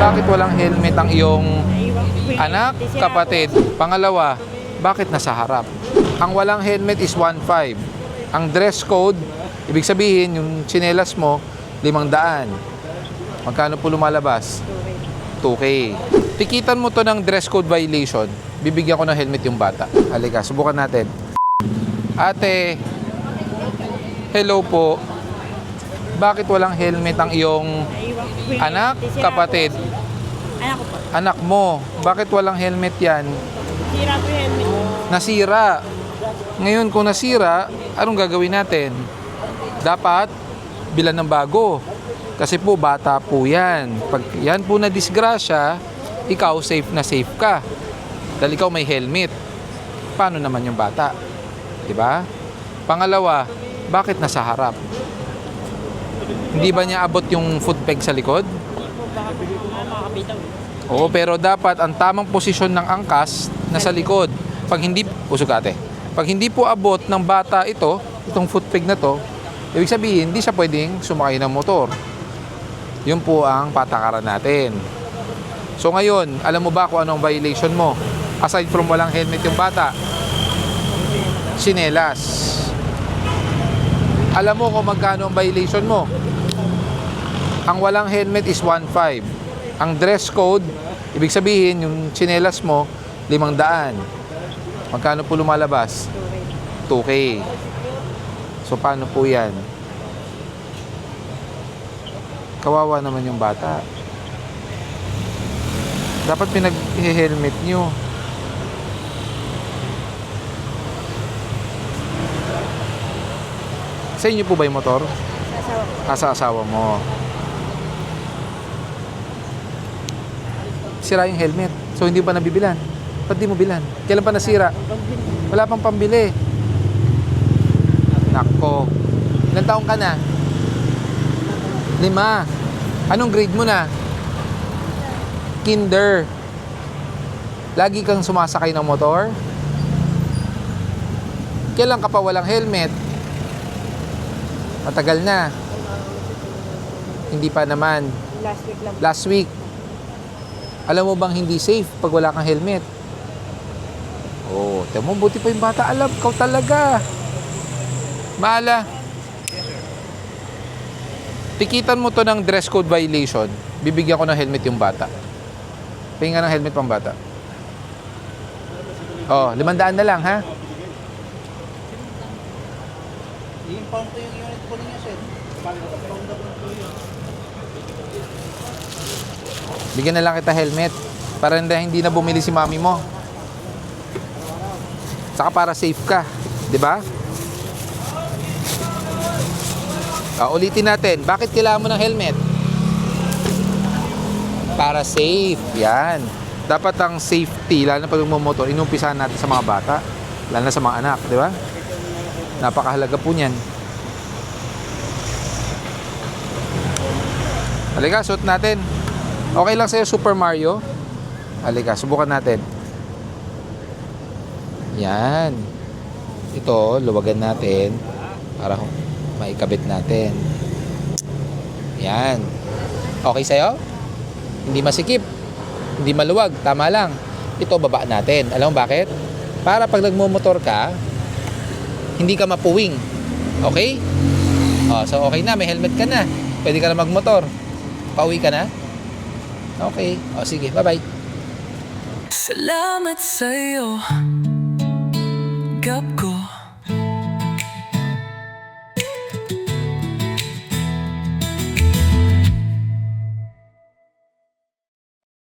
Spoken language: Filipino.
bakit walang helmet ang iyong anak, kapatid? Pangalawa, bakit nasa harap? Ang walang helmet is 1.5. Ang dress code, ibig sabihin, yung tsinelas mo, 500. Magkano po lumalabas? 2K. Tikitan mo to ng dress code violation, bibigyan ko ng helmet yung bata. Halika, subukan natin. Ate, hello po. Bakit walang helmet ang iyong anak, kapatid? Anak ko po. Anak mo, bakit walang helmet yan? Sira po yung helmet mo. Nasira. Ngayon kung nasira, anong gagawin natin? Dapat bilan ng bago. Kasi po bata po yan. Pag yan po na disgrasya, ikaw safe na safe ka. Dahil ikaw may helmet. Paano naman yung bata? Diba? Pangalawa, bakit nasa harap? Hindi ba niya abot yung foot peg sa likod? Baka makakabitaw. Oo, pero dapat ang tamang posisyon ng angkas nasa likod. Pag hindi, usog ate. Pag hindi po abot ng bata itong foot peg na to, ibig sabihin, hindi siya pwedeng sumakay ng motor. Yun po ang patakaran natin. So ngayon, alam mo ba kung anong violation mo? Aside from walang helmet yung bata, sinelas. Alam mo kung magkano ang violation mo? Ang walang helmet is 1.5. Ang dress code, ibig sabihin, yung tsinelas mo, 500. Magkano po lumalabas? 2K. So, paano po yan? Kawawa naman yung bata. Dapat pinag-helmet nyo. Sa inyo po ba yung motor? Asawa ko. Sa asawa mo. Sira yung helmet. So, hindi pa nabibilan. Ba't di mo bilan? Kailan pa nasira? Wala pang pambili. Nako. Ilang taong ka na? 5. Anong grade mo na? Kinder. Lagi kang sumasakay ng motor? Kailan ka pa walang helmet? Matagal na. Hindi pa naman. Last week lang. Last week. Alam mo bang hindi safe pag wala kang helmet? Oh, temo, buti pa yung bata. Alam, ikaw talaga. Maala. Tikitan mo to ng dress code violation, bibigyan ko ng helmet yung bata. Pahinga ng helmet pang bata. Oh, 500 na lang, ha? I-impound ko yung unit po ninyo, sir. Bigyan na lang kita helmet para hindi na bumili si mami mo. Saka para safe ka, 'di ba? Ulitin natin, bakit kailangan mo ng helmet? Para safe, yan. Dapat ang safety, lalo na pag magmomotor, inumpisahan natin sa mga bata, lalo na sa mga anak, 'di ba? Napakahalaga po niyan. Halika, suot natin. Okay lang sa'yo, Super Mario? Halika, subukan natin. Yan. Ito, luwagan natin para maikabit natin. Yan. Okay sa'yo? Hindi masikip. Hindi maluwag. Tama lang. Ito, baba natin. Alam mo bakit? Para pag nagmumotor ka, hindi ka mapuwing. Okay? So okay na. May helmet ka na. Pwede ka na magmotor. Pauwi ka na? Okay. Sige. Bye-bye. Salamat sa'yo, Gab ko.